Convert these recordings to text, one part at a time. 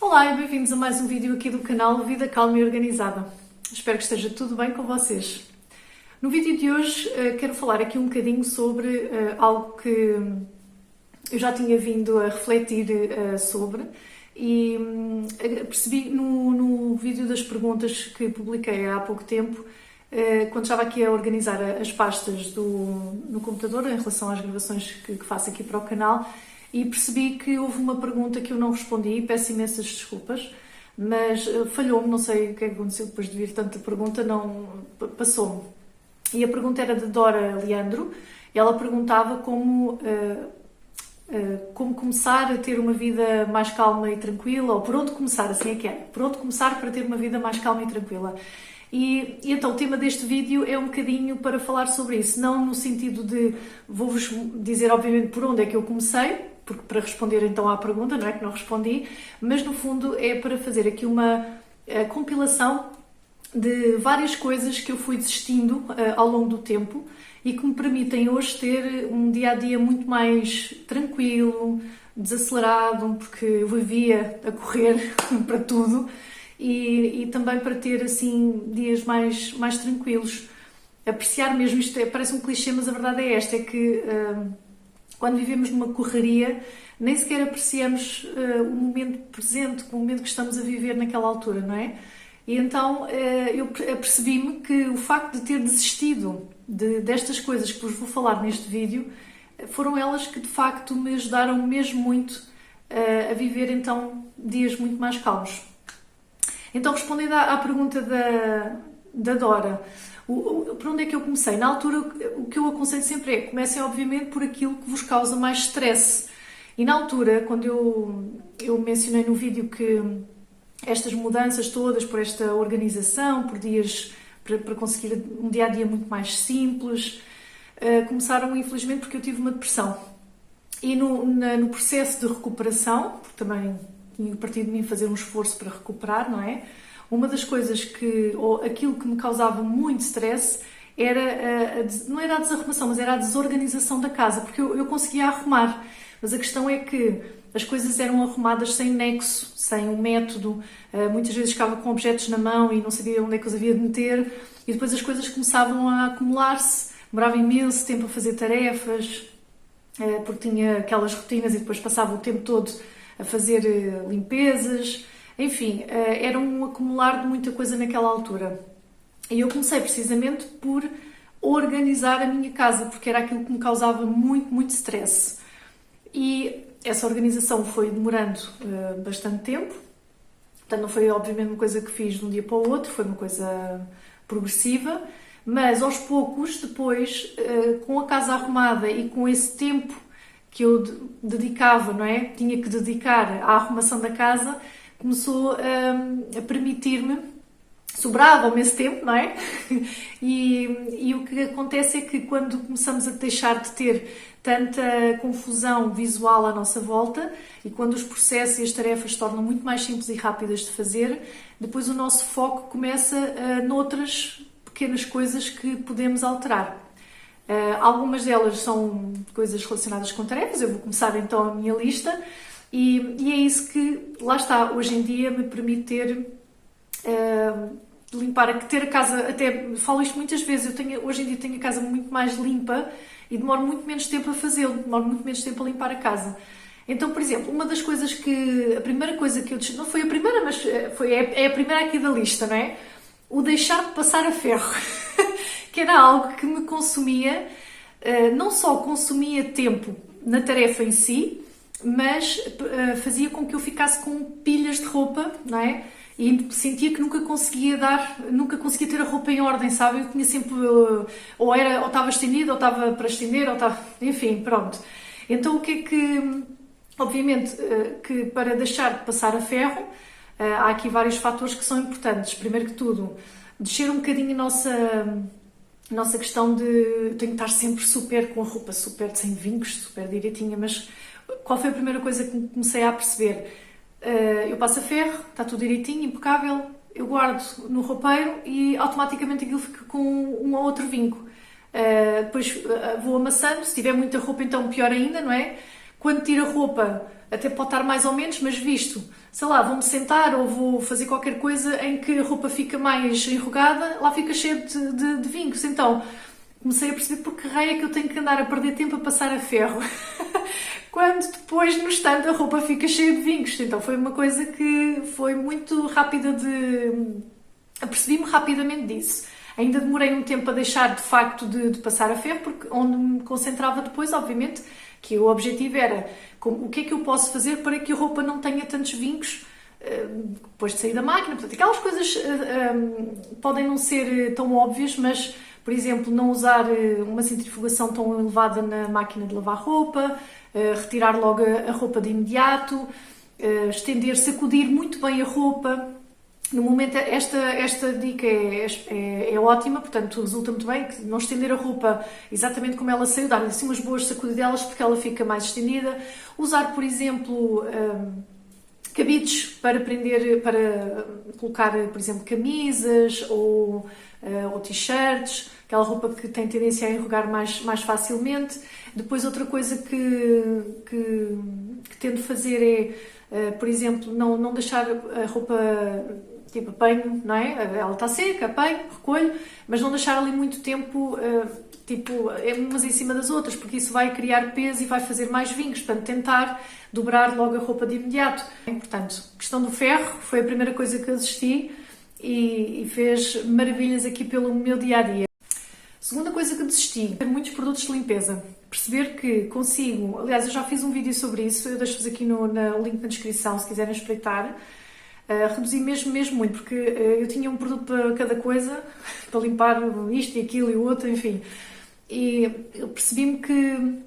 Olá e bem-vindos a mais um vídeo aqui do canal Vida Calma e Organizada. Espero que esteja tudo bem com vocês. No vídeo de hoje quero falar aqui um bocadinho sobre algo que eu já tinha vindo a refletir sobre e percebi no vídeo das perguntas que publiquei há pouco tempo, quando estava aqui a organizar as pastas no computador em relação às gravações que faço aqui para o canal, e percebi que houve uma pergunta que eu não respondi, peço imensas desculpas, mas falhou-me, não sei o que aconteceu depois de vir tanta pergunta, não passou-me. E a pergunta era de Dora Leandro, e ela perguntava como começar a ter uma vida mais calma e tranquila, ou por onde começar, assim é que é, por onde começar para ter uma vida mais calma e tranquila. E então o tema deste vídeo é um bocadinho para falar sobre isso, não no sentido de, vou-vos dizer obviamente por onde é que eu comecei, porque para responder então à pergunta, não é que não respondi, mas no fundo é para fazer aqui uma compilação de várias coisas que eu fui desistindo ao longo do tempo e que me permitem hoje ter um dia-a-dia muito mais tranquilo, desacelerado, porque eu vivia a correr para tudo, e também para ter assim dias mais tranquilos. Apreciar mesmo, isto parece um clichê, mas a verdade é esta, é que quando vivemos numa correria, nem sequer apreciamos o momento presente, o momento que estamos a viver naquela altura, não é? E então eu percebi-me que o facto de ter desistido destas coisas que vos vou falar neste vídeo, foram elas que de facto me ajudaram mesmo muito a viver então dias muito mais calmos. Então, respondendo à pergunta da Dora, por onde é que eu comecei? Na altura, o que eu aconselho sempre é, comecem obviamente por aquilo que vos causa mais stress. E na altura, quando eu mencionei no vídeo que estas mudanças todas, por esta organização, por dias, para conseguir um dia-a-dia muito mais simples, começaram infelizmente porque eu tive uma depressão. E no processo de recuperação, porque também tinha partido de mim fazer um esforço para recuperar, não é? Uma das coisas ou aquilo que me causava muito stress não era a desarrumação, mas era a desorganização da casa, porque eu conseguia arrumar, mas a questão é que as coisas eram arrumadas sem nexo, sem um método, muitas vezes ficava com objetos na mão e não sabia onde é que os havia de meter, e depois as coisas começavam a acumular-se, demorava imenso tempo a fazer tarefas, porque tinha aquelas rotinas e depois passava o tempo todo a fazer limpezas, enfim, era um acumular de muita coisa naquela altura. E eu comecei precisamente por organizar a minha casa, porque era aquilo que me causava muito stress. E essa organização foi demorando bastante tempo, portanto não foi obviamente uma coisa que fiz de um dia para o outro, foi uma coisa progressiva, mas aos poucos, depois, com a casa arrumada e com esse tempo que eu dedicava, não é? Tinha que dedicar à arrumação da casa, começou a permitir-me, sobrava-me esse tempo, não é? E o que acontece é que quando começamos a deixar de ter tanta confusão visual à nossa volta e quando os processos e as tarefas se tornam muito mais simples e rápidas de fazer, depois o nosso foco começa noutras pequenas coisas que podemos alterar. Algumas delas são coisas relacionadas com tarefas, eu vou começar então a minha lista e é isso que, lá está, hoje em dia me permite ter a casa, até falo isto muitas vezes, hoje em dia tenho a casa muito mais limpa e demoro muito menos tempo a fazê-lo, demoro muito menos tempo a limpar a casa. Então, por exemplo, uma das coisas a primeira coisa que eu não foi a primeira, mas é a primeira aqui da lista, não é? O deixar de passar a ferro. Que era algo que me consumia, não só consumia tempo na tarefa em si, mas fazia com que eu ficasse com pilhas de roupa, não é? E sentia que nunca conseguia ter a roupa em ordem, sabe? Eu tinha sempre, ou estava estendida, ou estava para estender, ou estava, enfim, pronto. Então o que é que, obviamente, que para deixar de passar a ferro, há aqui vários fatores que são importantes. Primeiro que tudo, descer um bocadinho a nossa questão de tenho que estar sempre super com a roupa super sem vincos, super direitinha, mas qual foi a primeira coisa que comecei a perceber? Eu passo a ferro, está tudo direitinho, impecável, eu guardo no roupeiro e automaticamente aquilo fica com um ou outro vinco. Depois vou amassando, se tiver muita roupa então pior ainda, não é? Quando tiro a roupa, até pode estar mais ou menos, mas visto, sei lá, vou-me sentar ou vou fazer qualquer coisa em que a roupa fica mais enrugada, lá fica cheio de vincos. Então, comecei a perceber por que raio é que eu tenho que andar a perder tempo a passar a ferro quando depois no estande a roupa fica cheia de vincos. Então foi uma coisa que foi muito rápida de... apercebi-me rapidamente disso. Ainda demorei um tempo a deixar de facto de passar a ferro, porque onde me concentrava depois, obviamente, que o objetivo era o que é que eu posso fazer para que a roupa não tenha tantos vincos depois de sair da máquina. Portanto, aquelas coisas podem não ser tão óbvias, mas, por exemplo, não usar uma centrifugação tão elevada na máquina de lavar roupa, retirar logo a roupa de imediato, estender, sacudir muito bem a roupa. No momento, esta dica é ótima, portanto, resulta muito bem, que não estender a roupa exatamente como ela saiu, dar-lhe assim umas boas sacudidelas porque ela fica mais estendida. Usar, por exemplo, cabides para prender, para colocar, por exemplo, camisas ou t-shirts, aquela roupa que tem tendência a enrugar mais facilmente. Depois, outra coisa que tento fazer é, por exemplo, não deixar a roupa tipo apanho, não é? Ela está seca, apanho, recolho, mas não deixar ali muito tempo, tipo, umas em cima das outras, porque isso vai criar peso e vai fazer mais vincos. Portanto, tentar dobrar logo a roupa de imediato. Portanto, questão do ferro foi a primeira coisa que assisti e fez maravilhas aqui pelo meu dia-a-dia. Segunda coisa que desisti, ter muitos produtos de limpeza. Perceber que consigo, aliás, eu já fiz um vídeo sobre isso, eu deixo-vos aqui o link na descrição se quiserem espreitar. Reduzi mesmo muito, porque eu tinha um produto para cada coisa, para limpar isto e aquilo e o outro, enfim. E eu percebi-me que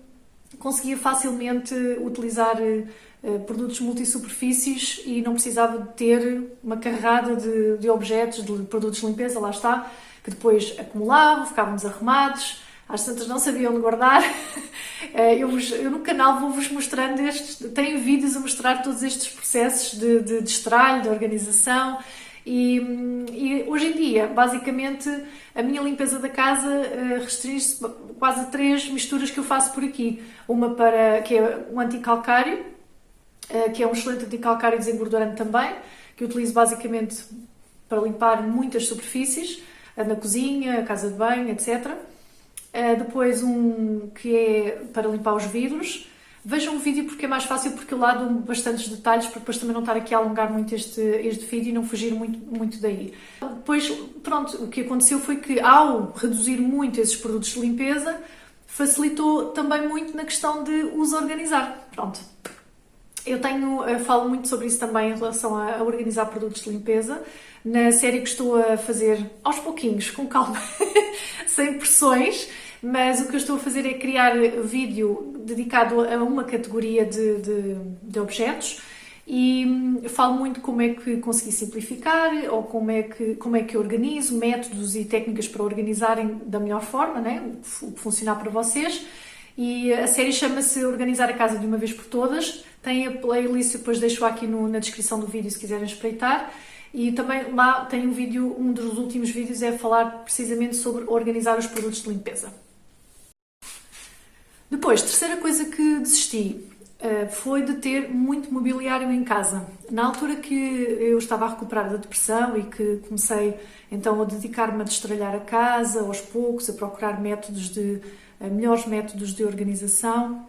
conseguia facilmente utilizar produtos multissuperfícies e não precisava de ter uma carrada de objetos, de produtos de limpeza, lá está, que depois acumulavam, ficavam desarrumados, às tantas não sabia onde guardar. Eu no canal vou-vos mostrando tenho vídeos a mostrar todos estes processos de estralho, de organização e hoje em dia, basicamente, a minha limpeza da casa restringe-se quase a 3 misturas que eu faço por aqui. Uma que é um anticalcário, que é um excelente anticalcário desengordurante também, que eu utilizo basicamente para limpar muitas superfícies, na cozinha, casa de banho, etc. Depois um que é para limpar os vidros. Vejam o vídeo porque é mais fácil, porque eu lá dou bastantes detalhes para depois também não estar aqui a alongar muito este vídeo e não fugir muito daí. Depois, pronto, o que aconteceu foi que ao reduzir muito esses produtos de limpeza, facilitou também muito na questão de os organizar. Pronto. Eu falo muito sobre isso também em relação a organizar produtos de limpeza. Na série que estou a fazer aos pouquinhos, com calma, sem pressões, mas o que eu estou a fazer é criar vídeo dedicado a uma categoria de objetos e falo muito como é que consegui simplificar ou como é que eu organizo, métodos e técnicas para organizarem da melhor forma, né? O que funcionar para vocês. E a série chama-se Organizar a Casa de uma Vez por Todas. Tem a playlist, depois deixo aqui na descrição do vídeo se quiserem espreitar. E também lá tem um vídeo, um dos últimos vídeos é falar precisamente sobre organizar os produtos de limpeza. Depois, terceira coisa que desisti foi de ter muito mobiliário em casa. Na altura que eu estava a recuperar da depressão e que comecei então a dedicar-me a destralhar a casa aos poucos, a procurar melhores métodos de organização,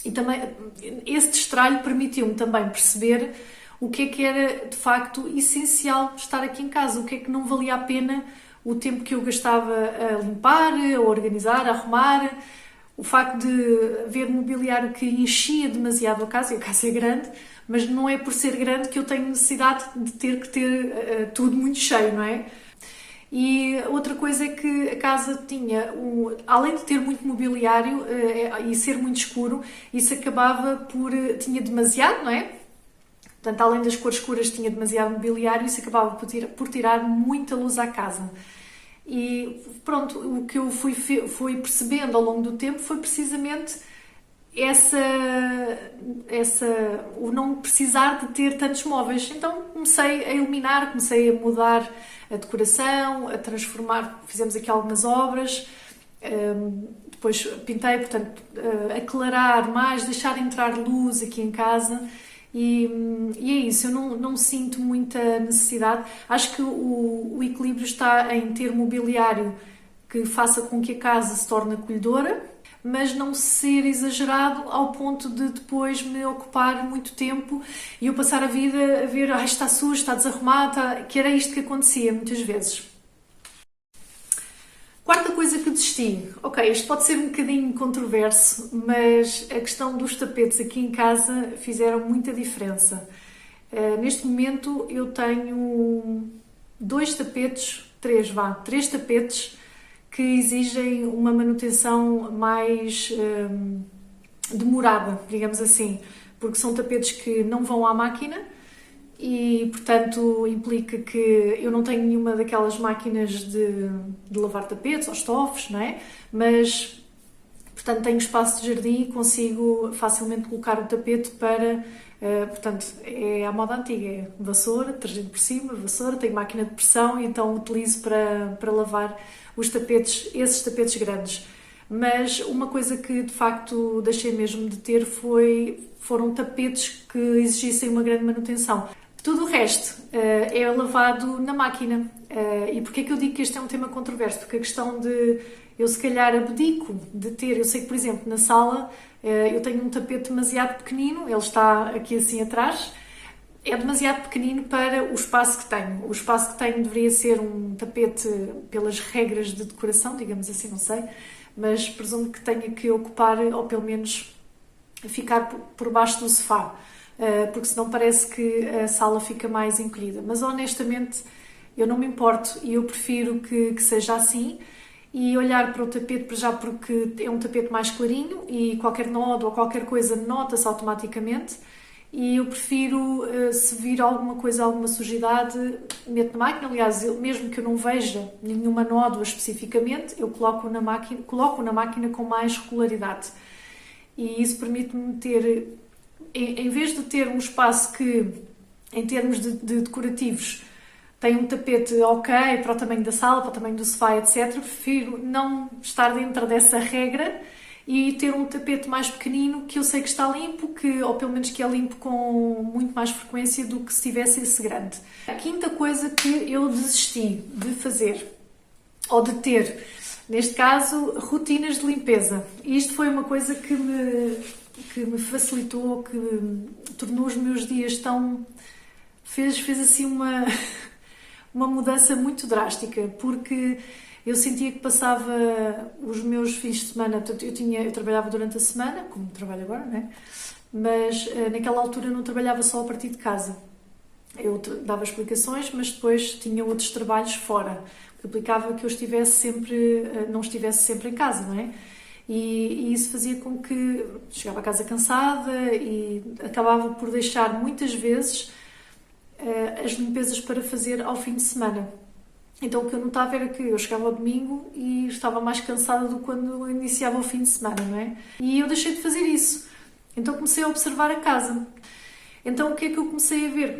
e também esse destralho permitiu-me também perceber o que era de facto essencial estar aqui em casa, o que é que não valia a pena o tempo que eu gastava a limpar, a organizar, a arrumar. O facto de haver mobiliário que enchia demasiado a casa, e a casa é grande, mas não é por ser grande que eu tenho necessidade de ter tudo muito cheio, não é? E outra coisa é que a casa tinha, além de ter muito mobiliário e ser muito escuro, isso acabava tinha demasiado, não é? Portanto, além das cores escuras, tinha demasiado mobiliário e isso acabava por tirar muita luz à casa. E pronto, o que eu fui percebendo ao longo do tempo foi precisamente o não precisar de ter tantos móveis. Então comecei a eliminar, comecei a mudar a decoração, a transformar, fizemos aqui algumas obras. depois pintei, portanto, aclarar mais, deixar entrar luz aqui em casa. E é isso, eu não sinto muita necessidade. Acho que o equilíbrio está em ter mobiliário que faça com que a casa se torne acolhedora, mas não ser exagerado ao ponto de depois me ocupar muito tempo e eu passar a vida a ver, está sujo, está desarrumado, que era isto que acontecia muitas vezes. Quarta coisa que desisti. Ok, isto pode ser um bocadinho controverso, mas a questão dos tapetes aqui em casa fizeram muita diferença. Neste momento eu tenho três tapetes que exigem uma manutenção mais demorada, digamos assim, porque são tapetes que não vão à máquina e, portanto, implica que eu não tenho nenhuma daquelas máquinas de lavar tapetes ou estofos, não é? Mas, portanto, tenho espaço de jardim e consigo facilmente colocar o tapete para... portanto, é à moda antiga, é vassoura, detergente por cima, vassoura, tenho máquina de pressão e então utilizo para lavar os tapetes, esses tapetes grandes. Mas uma coisa que de facto deixei mesmo de ter foram tapetes que exigissem uma grande manutenção. Tudo o resto é lavado na máquina. E porquê é que eu digo que este é um tema controverso? Porque a questão de eu se calhar abdico de ter, eu sei que por exemplo na sala eu tenho um tapete demasiado pequenino, ele está aqui assim atrás, é demasiado pequenino para o espaço que tenho. O espaço que tenho deveria ser um tapete pelas regras de decoração, digamos assim, não sei, mas presumo que tenha que ocupar, ou pelo menos ficar por baixo do sofá, porque senão parece que a sala fica mais encolhida. Mas honestamente eu não me importo e eu prefiro que seja assim e olhar para o tapete para já porque é um tapete mais clarinho e qualquer nódo ou qualquer coisa nota-se automaticamente. E eu prefiro, se vir alguma coisa, alguma sujidade, meto na máquina. Aliás, mesmo que eu não veja nenhuma nódoa especificamente, eu coloco na máquina com mais regularidade. E isso permite-me ter, em vez de ter um espaço que, em termos de decorativos, tem um tapete ok para o tamanho da sala, para o tamanho do sofá, etc., prefiro não estar dentro dessa regra e ter um tapete mais pequenino que eu sei que está limpo, ou pelo menos que é limpo com muito mais frequência do que se tivesse esse grande. A quinta coisa que eu desisti de fazer, ou de ter, neste caso, rotinas de limpeza. E isto foi uma coisa que me facilitou, que tornou os meus dias tão... fez assim uma mudança muito drástica, porque eu sentia que passava os meus fins de semana, portanto, eu trabalhava durante a semana, como trabalho agora, não é? Mas naquela altura não trabalhava só a partir de casa. Eu dava explicações, mas depois tinha outros trabalhos fora, que implicava que eu não estivesse sempre em casa, não é? E isso fazia com que chegava a casa cansada e acabava por deixar muitas vezes as limpezas para fazer ao fim de semana. Então o que eu notava era que eu chegava ao domingo e estava mais cansada do que quando iniciava o fim de semana, não é? E eu deixei de fazer isso. Então comecei a observar a casa. Então o que é que eu comecei a ver?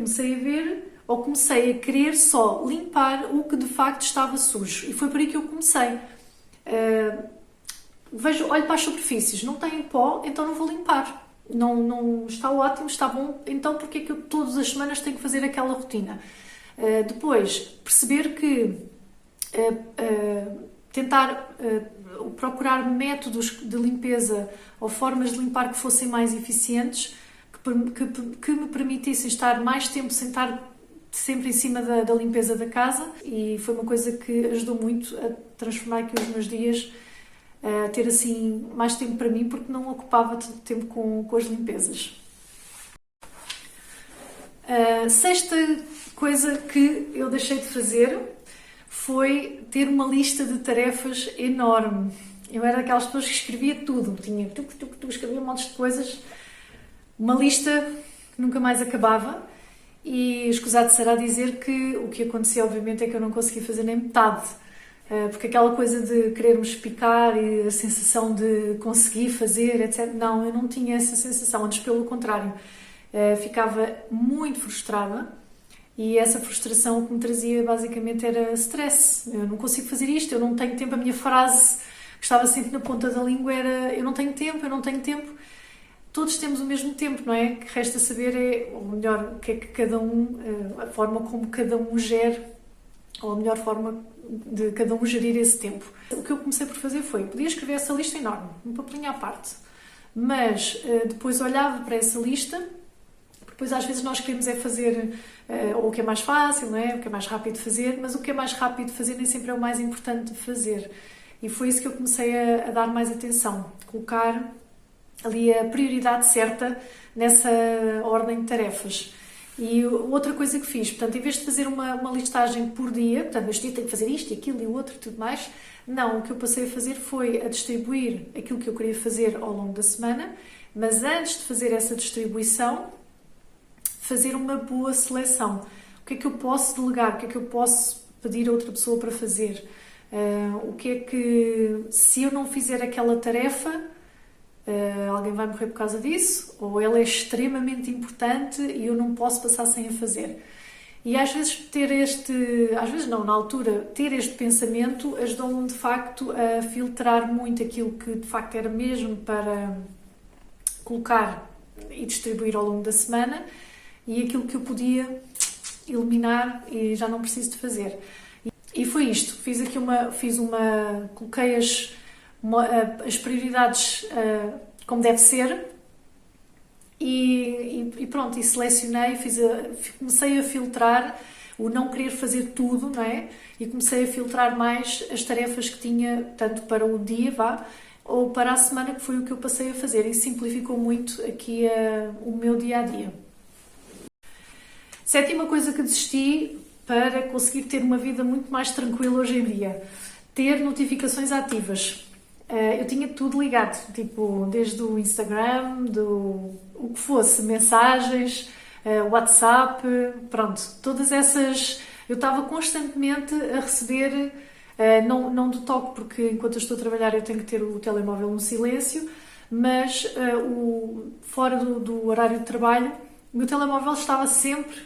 Comecei a querer só limpar o que de facto estava sujo. E foi por aí que eu comecei. Olho para as superfícies, não tem pó, então não vou limpar. Não está ótimo, está bom, então porque é que eu todas as semanas tenho que fazer aquela rotina? Depois, perceber que tentar procurar métodos de limpeza ou formas de limpar que fossem mais eficientes, que me permitissem estar mais tempo sem estar sempre em cima da limpeza da casa, e foi uma coisa que ajudou muito a transformar aqui os meus dias, a ter assim mais tempo para mim, porque não ocupava tanto tempo com as limpezas. A sexta coisa que eu deixei de fazer foi ter uma lista de tarefas enorme. Eu era daquelas pessoas que escrevia tudo, escrevia um monte de coisas, uma lista que nunca mais acabava, e escusado será dizer que o que acontecia obviamente é que eu não conseguia fazer nem metade, porque aquela coisa de querermos picar e a sensação de conseguir fazer, etc. Não, eu não tinha essa sensação, antes pelo contrário. Ficava muito frustrada e essa frustração o que me trazia basicamente era stress. Eu não consigo fazer isto, eu não tenho tempo, a minha frase que estava sempre na ponta da língua era eu não tenho tempo, eu não tenho tempo. Todos temos o mesmo tempo, não é? O que resta saber é, ou melhor, o que é que cada um, a forma como cada um gere, ou a melhor forma de cada um gerir esse tempo. O que eu comecei por fazer foi, podia escrever essa lista enorme, um papelinho à parte, mas depois olhava para essa lista, depois às vezes nós queremos é fazer ou o que é mais fácil, não é? O que é mais rápido de fazer, mas o que é mais rápido de fazer nem sempre é o mais importante de fazer. E foi isso que eu comecei a dar mais atenção, colocar ali a prioridade certa nessa ordem de tarefas. E outra coisa que fiz, portanto, em vez de fazer uma listagem por dia, portanto, este dia tenho que fazer isto e aquilo e o outro e tudo mais, não, o que eu passei a fazer foi a distribuir aquilo que eu queria fazer ao longo da semana, mas antes de fazer essa distribuição, fazer uma boa seleção. O que é que eu posso delegar? O que é que eu posso pedir a outra pessoa para fazer? O que é que, se eu não fizer aquela tarefa, alguém vai morrer por causa disso, ou ela é extremamente importante e eu não posso passar sem a fazer. E às vezes às vezes não, na altura, ter este pensamento ajudou-me de facto a filtrar muito aquilo que de facto era mesmo para colocar e distribuir ao longo da semana e aquilo que eu podia eliminar e já não preciso de fazer. E foi isto, coloquei as prioridades como deve ser e pronto, e selecionei, comecei a filtrar o não querer fazer tudo, não é? E comecei a filtrar mais as tarefas que tinha, tanto para o dia, ou para a semana, que foi o que eu passei a fazer, e simplificou muito aqui o meu dia-a-dia. Sétima coisa que desisti para conseguir ter uma vida muito mais tranquila hoje em dia: ter notificações ativas. Eu tinha tudo ligado, tipo, desde o Instagram, o que fosse, mensagens, WhatsApp, pronto, todas essas, eu estava constantemente a receber, não do toque, porque enquanto eu estou a trabalhar eu tenho que ter o telemóvel no silêncio, mas fora do horário de trabalho, o meu telemóvel estava sempre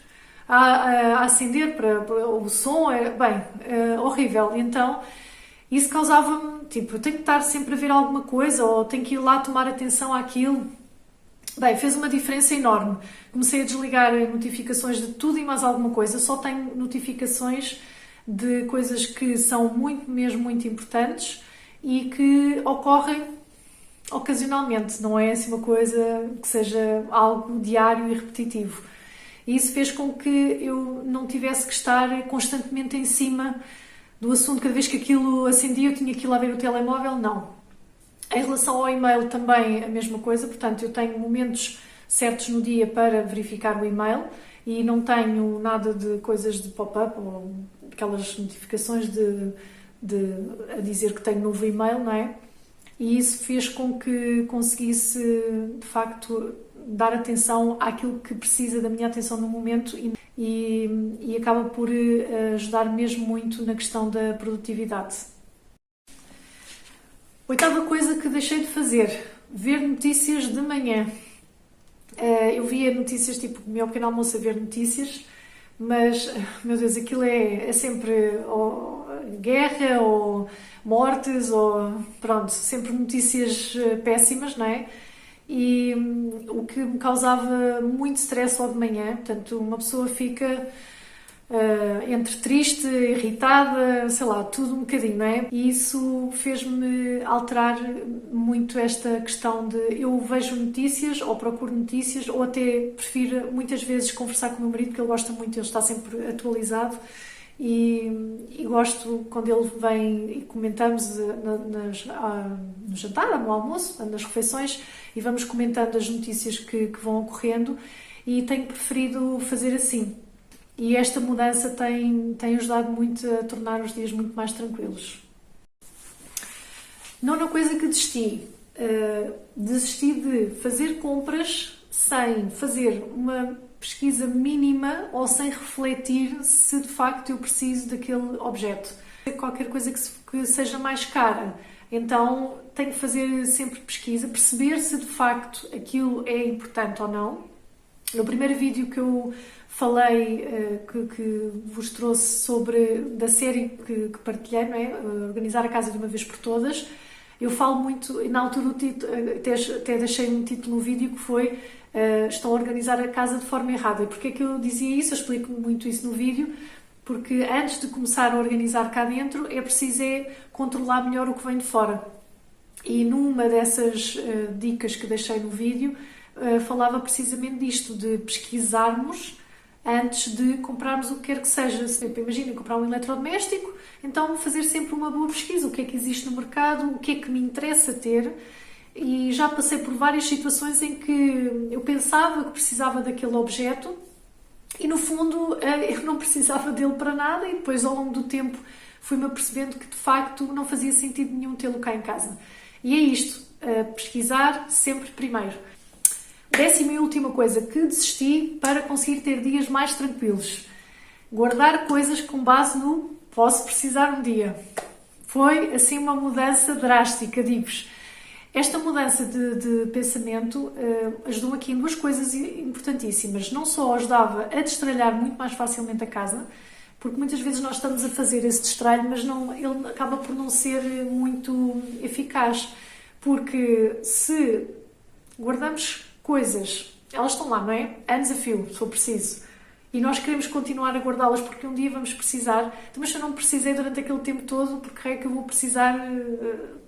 a acender, o som era, horrível, então isso causava-me, tipo, eu tenho que estar sempre a ver alguma coisa ou tenho que ir lá tomar atenção àquilo. Bem, fez uma diferença enorme. Comecei a desligar notificações de tudo e mais alguma coisa. Só tenho notificações de coisas que são mesmo muito importantes e que ocorrem ocasionalmente. Não é assim uma coisa que seja algo diário e repetitivo. E isso fez com que eu não tivesse que estar constantemente em cima do assunto. Cada vez que aquilo acendia, eu tinha que ir lá ver o telemóvel, não. Em relação ao e-mail também a mesma coisa, portanto eu tenho momentos certos no dia para verificar o e-mail e não tenho nada de coisas de pop-up ou aquelas notificações a dizer que tenho novo e-mail, não é? E isso fez com que conseguisse de facto dar atenção àquilo que precisa da minha atenção no momento e acaba por ajudar mesmo muito na questão da produtividade. Oitava coisa que deixei de fazer: ver notícias de manhã. Eu via notícias, tipo, o meu pequeno almoço a ver notícias, mas, meu Deus, aquilo é sempre ou guerra ou mortes ou, pronto, sempre notícias péssimas, não é? E o que me causava muito stress logo de manhã, portanto, uma pessoa fica entre triste, irritada, sei lá, tudo um bocadinho, não é? E isso fez-me alterar muito esta questão de eu vejo notícias ou procuro notícias ou até prefiro muitas vezes conversar com o meu marido, porque ele gosta muito, ele está sempre atualizado e gosto quando ele vem e comentamos no jantar, no almoço, nas refeições, e vamos comentando as notícias que vão ocorrendo, e tenho preferido fazer assim. E esta mudança tem ajudado muito a tornar os dias muito mais tranquilos. Nona coisa que desisti de fazer compras sem fazer uma pesquisa mínima ou sem refletir se de facto eu preciso daquele objeto. Qualquer coisa que seja mais cara, então tenho que fazer sempre pesquisa, perceber se de facto aquilo é importante ou não. No primeiro vídeo que eu falei, que vos trouxe da série que partilhei, não é? Organizar a casa de uma vez por todas, Eu falo muito, na altura até deixei um título no vídeo que foi estão a organizar a casa de forma errada. E porquê é que eu dizia isso? Eu explico muito isso no vídeo, porque antes de começar a organizar cá dentro é preciso controlar melhor o que vem de fora. E numa dessas dicas que deixei no vídeo, falava precisamente disto, de pesquisarmos antes de comprarmos o que quer que seja. Imaginem comprar um eletrodoméstico, então fazer sempre uma boa pesquisa, o que é que existe no mercado, o que é que me interessa ter. E já passei por várias situações em que eu pensava que precisava daquele objeto e no fundo eu não precisava dele para nada, e depois ao longo do tempo fui-me apercebendo que de facto não fazia sentido nenhum tê-lo cá em casa. E é isto, pesquisar sempre primeiro. 10ª e última coisa que desisti para conseguir ter dias mais tranquilos: guardar coisas com base no posso precisar um dia. Foi assim uma mudança drástica, digo-vos. Esta mudança de pensamento ajudou aqui em duas coisas importantíssimas. Não só ajudava a destralhar muito mais facilmente a casa, porque muitas vezes nós estamos a fazer esse destralho, mas ele acaba por não ser muito eficaz. Porque se guardamos coisas, elas estão lá, não é? Anos a fio, se for preciso. E nós queremos continuar a guardá-las porque um dia vamos precisar. Mas se eu não precisei durante aquele tempo todo, porque é que eu vou precisar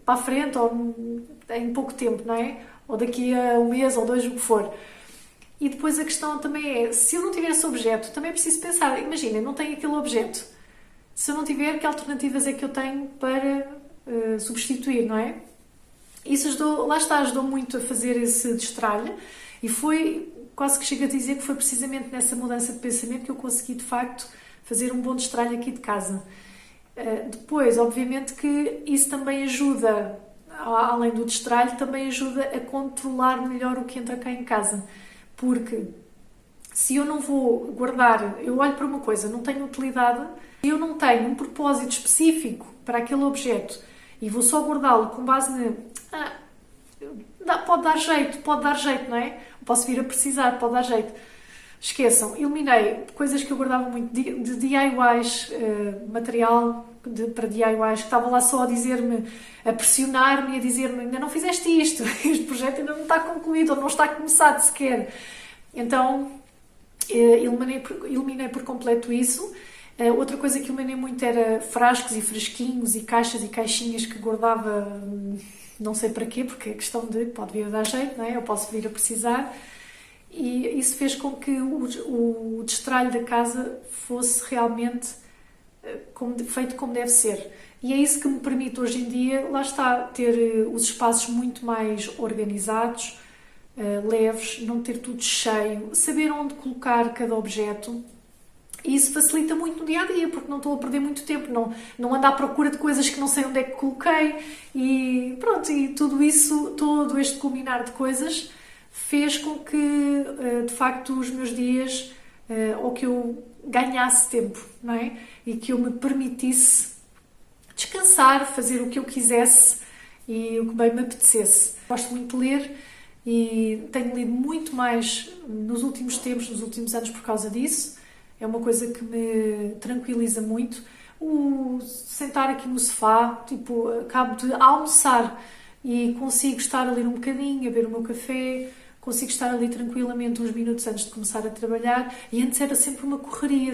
para a frente ou em pouco tempo, não é? Ou daqui a um mês ou 2, o que for. E depois a questão também é, se eu não tiver esse objeto, também é preciso pensar. Imaginem, não tenho aquele objeto. Se eu não tiver, que alternativas é que eu tenho para substituir, não é? Isso ajudou muito a fazer esse destralhe, e foi, quase que chego a dizer que foi precisamente nessa mudança de pensamento que eu consegui de facto fazer um bom destralhe aqui de casa. Depois, obviamente que isso também ajuda, além do destralhe, também ajuda a controlar melhor o que entra cá em casa, porque se eu não vou guardar, eu olho para uma coisa, não tenho utilidade, eu não tenho um propósito específico para aquele objeto e vou só guardá-lo com base pode dar jeito, não é? Posso vir a precisar, pode dar jeito. Esqueçam, eliminei coisas que eu guardava muito de DIYs, material para DIYs, que estava lá só a dizer-me, a pressionar-me e a dizer-me: ainda não fizeste isto, este projeto ainda não está concluído, ou não está começado sequer. Então, eliminei por completo isso. Outra coisa que eliminei muito era frascos e frasquinhos e caixas e caixinhas que guardava, não sei para quê, porque é questão de pode vir a dar jeito, não é? Eu posso vir a precisar. E isso fez com que o destralhe da casa fosse realmente feito como deve ser. E é isso que me permite hoje em dia, lá está, ter os espaços muito mais organizados, leves, não ter tudo cheio, saber onde colocar cada objeto. E isso facilita muito no dia-a-dia, porque não estou a perder muito tempo, não ando à procura de coisas que não sei onde é que coloquei. E pronto, e tudo isso, todo este combinar de coisas fez com que, de facto, os meus dias, ou que eu ganhasse tempo, não é? E que eu me permitisse descansar, fazer o que eu quisesse e o que bem me apetecesse. Gosto muito de ler e tenho lido muito mais nos últimos tempos, nos últimos anos, por causa disso. É uma coisa que me tranquiliza muito. O sentar aqui no sofá, acabo de almoçar e consigo estar a ler um bocadinho, a beber o meu café, consigo estar ali tranquilamente uns minutos antes de começar a trabalhar. E antes era sempre uma correria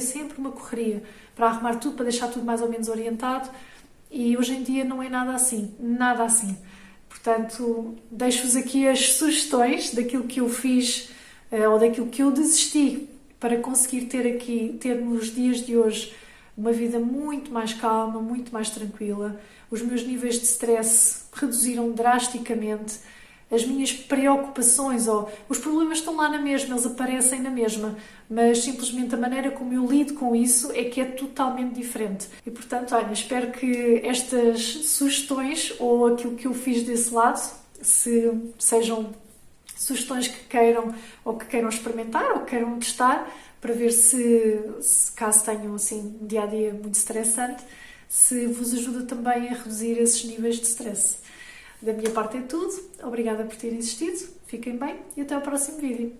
para arrumar tudo, para deixar tudo mais ou menos orientado. E hoje em dia não é nada assim, nada assim. Portanto, deixo-vos aqui as sugestões daquilo que eu fiz ou daquilo que eu desisti para conseguir ter nos dias de hoje uma vida muito mais calma, muito mais tranquila. Os meus níveis de stress reduziram drasticamente. As minhas preocupações ou os problemas estão lá na mesma, eles aparecem na mesma, mas simplesmente a maneira como eu lido com isso é que é totalmente diferente. E portanto, olha, espero que estas sugestões ou aquilo que eu fiz desse lado, se sejam sugestões que queiram ou que queiram experimentar ou que queiram testar, para ver se caso tenham assim um dia-a-dia muito estressante, se vos ajuda também a reduzir esses níveis de stress. Da minha parte é tudo. Obrigada por terem assistido. Fiquem bem e até ao próximo vídeo.